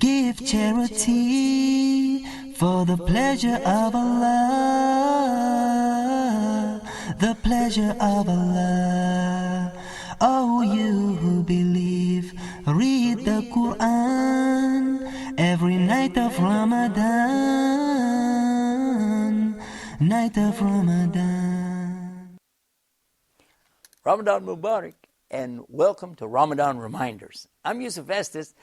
Give charity for the pleasure of Allah, the pleasure of Allah. Oh, you who believe, read the Quran every night of Ramadan, night of Ramadan. Ramadan Mubarak, and welcome to Ramadan Reminders. I'm Yusuf Estes,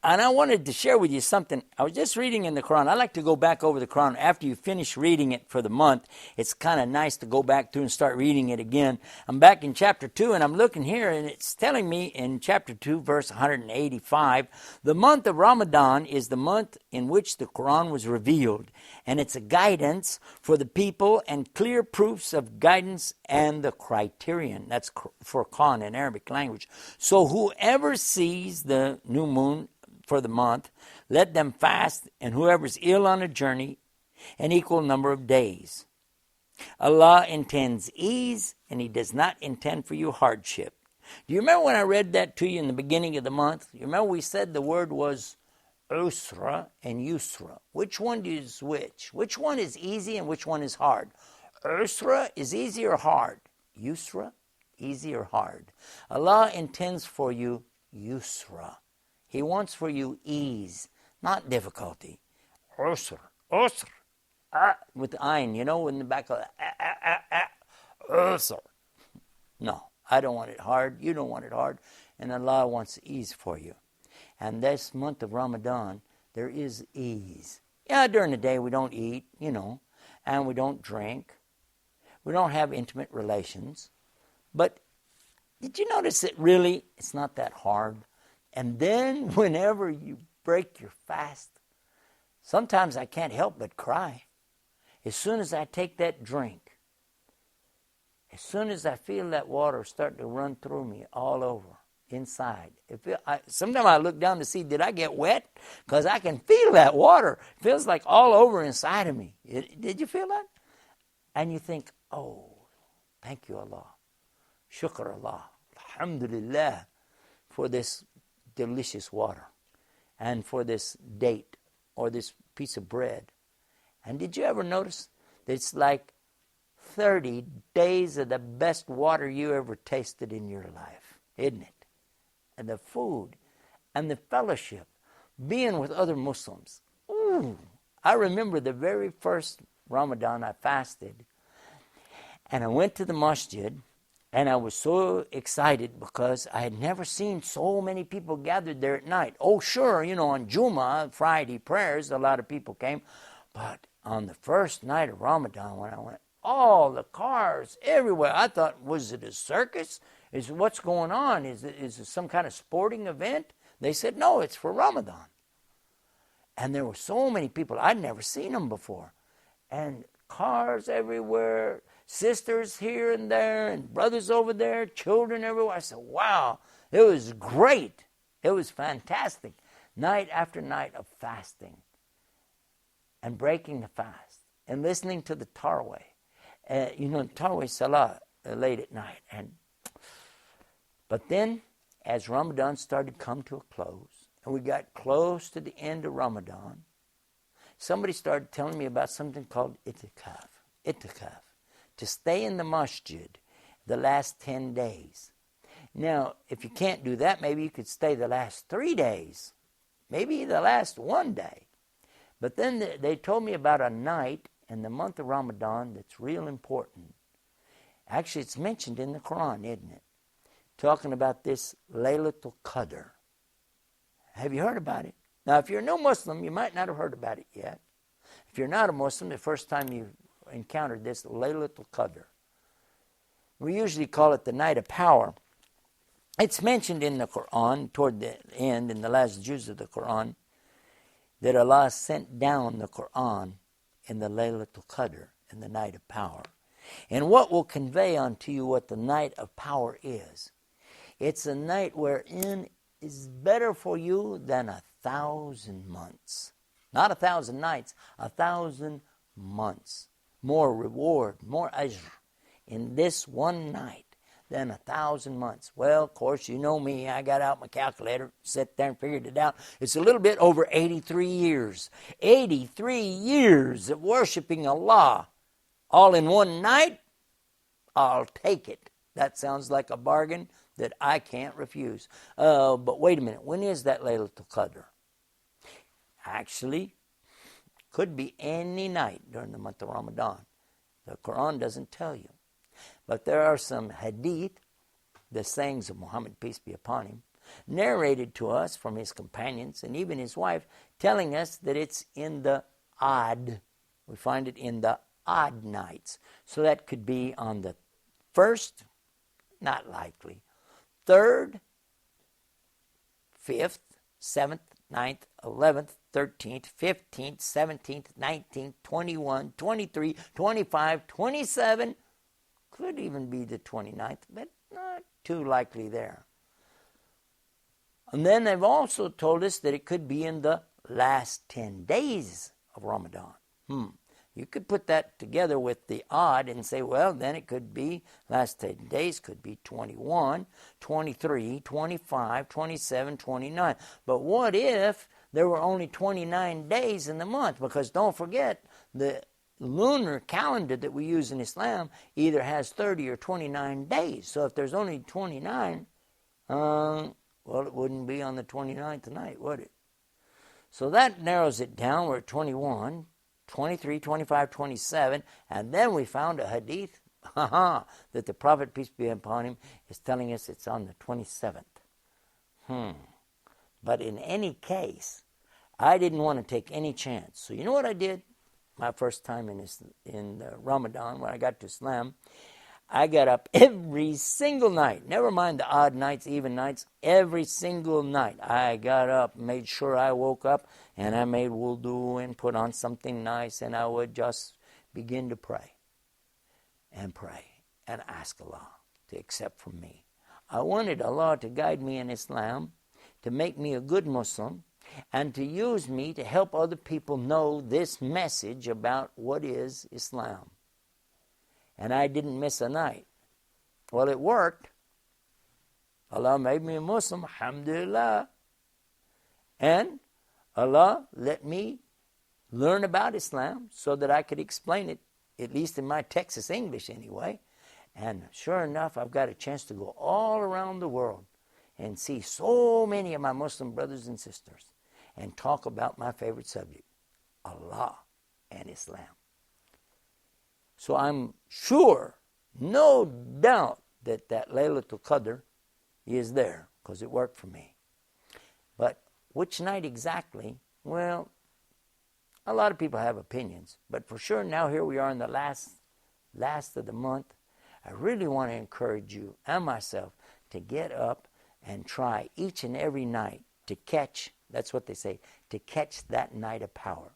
and I wanted to share with you something. I was just reading in the Quran. I like to go back over the Quran after you finish reading it for the month. It's kind of nice to go back through and start reading it again. I'm back in chapter 2, and I'm looking here, and it's telling me in chapter 2, verse 185, the month of Ramadan is the month in which the Quran was revealed, and it's a guidance for the people and clear proofs of guidance and the criterion. That's Furqan in Arabic language. So whoever sees the new moon for the month, let them fast, and whoever's ill on a journey, an equal number of days. Allah intends ease, and He does not intend for you hardship. Do you remember when I read that to you in the beginning of the month? You remember we said the word was usra and yusra. Which one is which? Which one is easy and which one is hard? Usra is easy or hard? Yusra, easy or hard? Allah intends for you yusra. He wants for you ease, not difficulty. Usr, usr. With the ayn, you know, in the back of usr. No, I don't want it hard. You don't want it hard. And Allah wants ease for you. And this month of Ramadan, there is ease. Yeah, during the day we don't eat, you know, and we don't drink. We don't have intimate relations. But did you notice that really it's not that hard? And then whenever you break your fast, sometimes I can't help but cry. As soon as I take that drink, as soon as I feel that water starting to run through me all over, inside. Sometimes I look down to see, did I get wet? Because I can feel that water. It feels like all over inside of me. Did you feel that? And you think, oh, thank you, Allah. Shukr Allah. Alhamdulillah for this delicious water and for this date or this piece of bread. And did you ever notice that it's like 30 days of the best water you ever tasted in your life, isn't it? And the food and the fellowship, being with other Muslims. Ooh, I remember the very first Ramadan I fasted, and I went to the masjid, and I was so excited because I had never seen so many people gathered there at night. Oh, sure, you know, on Jummah, Friday prayers, a lot of people came. But on the first night of Ramadan, when I went, all the cars everywhere. I thought, was it a circus? What's going on? Is it some kind of sporting event? They said, no, it's for Ramadan. And there were so many people. I'd never seen them before. And cars everywhere, sisters here and there, and brothers over there, children everywhere. I said, wow, it was great. It was fantastic. Night after night of fasting and breaking the fast and listening to the Tarawih. Tarawih Salah late at night. But then, as Ramadan started to come to a close, and we got close to the end of Ramadan, somebody started telling me about something called itikaf, to stay in the masjid the last 10 days. Now, if you can't do that, maybe you could stay the last 3 days, maybe the last 1 day. But then they told me about a night in the month of Ramadan that's real important. Actually, it's mentioned in the Quran, isn't it? Talking about this Laylatul Qadr. Have you heard about it? Now, if you're no Muslim, you might not have heard about it yet. If you're not a Muslim, the first time you've encountered this Laylatul Qadr. We usually call it the night of power. It's mentioned in the Quran, toward the end, in the last juz of the Quran, that Allah sent down the Quran in the Laylatul Qadr, in the night of power. And what will convey unto you what the night of power is? It's a night wherein is better for you than 1,000 months. Not 1,000 nights, 1,000 months. More reward, more ajr in this one night than 1,000 months. Well, of course, you know me. I got out my calculator, sat there and figured it out. It's a little bit over 83 years. 83 years of worshiping Allah all in one night? I'll take it. That sounds like a bargain that I can't refuse. But wait a minute. When is that Laylatul Qadr? Actually, could be any night during the month of Ramadan. The Quran doesn't tell you. But there are some hadith, the sayings of Muhammad, peace be upon him, narrated to us from his companions and even his wife, telling us that it's in the odd. We find it in the odd nights. So that could be on the 1st, not likely, 3rd, 5th, 7th, 9th, 11th, 13th, 15th, 17th, 19th, 21, 23, 25, 27, could even be the 29th, but not too likely there. And then they've also told us that it could be in the last 10 days of Ramadan. You could put that together with the odd and say, well, then it could be, last 10 days could be 21, 23, 25, 27, 29. But what if there were only 29 days in the month? Because don't forget, the lunar calendar that we use in Islam either has 30 or 29 days. So if there's only 29, well, it wouldn't be on the 29th night, would it? So that narrows it down. We're at 21, 23, 25, 27, and then we found a hadith that the Prophet, peace be upon him, is telling us it's on the 27th. But in any case, I didn't want to take any chance. So you know what I did? My first time in Ramadan, when I got to Islam, I got up every single night, never mind the odd nights, even nights, every single night. I got up, made sure I woke up, and I made wudu and put on something nice, and I would just begin to pray and ask Allah to accept from me. I wanted Allah to guide me in Islam, to make me a good Muslim, and to use me to help other people know this message about what is Islam. And I didn't miss a night. Well, it worked. Allah made me a Muslim, alhamdulillah. And Allah let me learn about Islam so that I could explain it, at least in my Texas English anyway. And sure enough, I've got a chance to go all around the world and see so many of my Muslim brothers and sisters and talk about my favorite subject, Allah and Islam. So I'm sure, no doubt, that Laylatul Qadr is there, because it worked for me. But which night exactly? Well, a lot of people have opinions. But for sure, now here we are in the last of the month. I really want to encourage you and myself to get up and try each and every night to catch, that's what they say, to catch that night of power.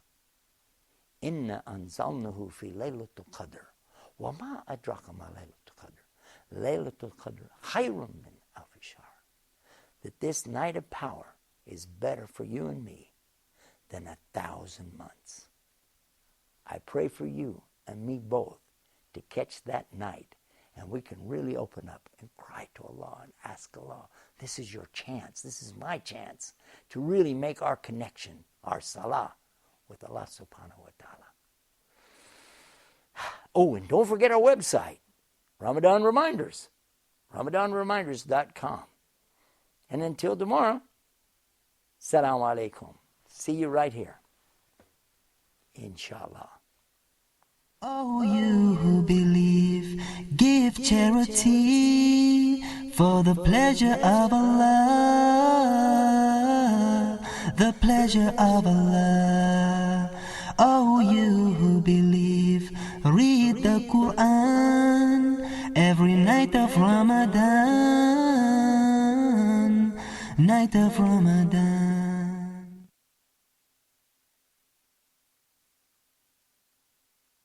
Inna anzalnahu fi laylatul qadr. Wa ma adraka ma laylatul qadr. Laylatul qadr khayrun min alfi shahr. That this night of power is better for you and me than 1,000 months. I pray for you and me both to catch that night, and we can really open up and cry to Allah and ask Allah, this is your chance, this is my chance to really make our connection, our salah, with Allah subhanahu wa ta'ala. Oh, and don't forget our website, Ramadan Reminders, RamadanReminders.com. And until tomorrow, Assalamu alaikum. See you right here, inshallah. Oh, you who believe, give charity for the pleasure of Allah, the pleasure of Allah. Oh, you who believe, read the Quran every night of Ramadan, night of Ramadan.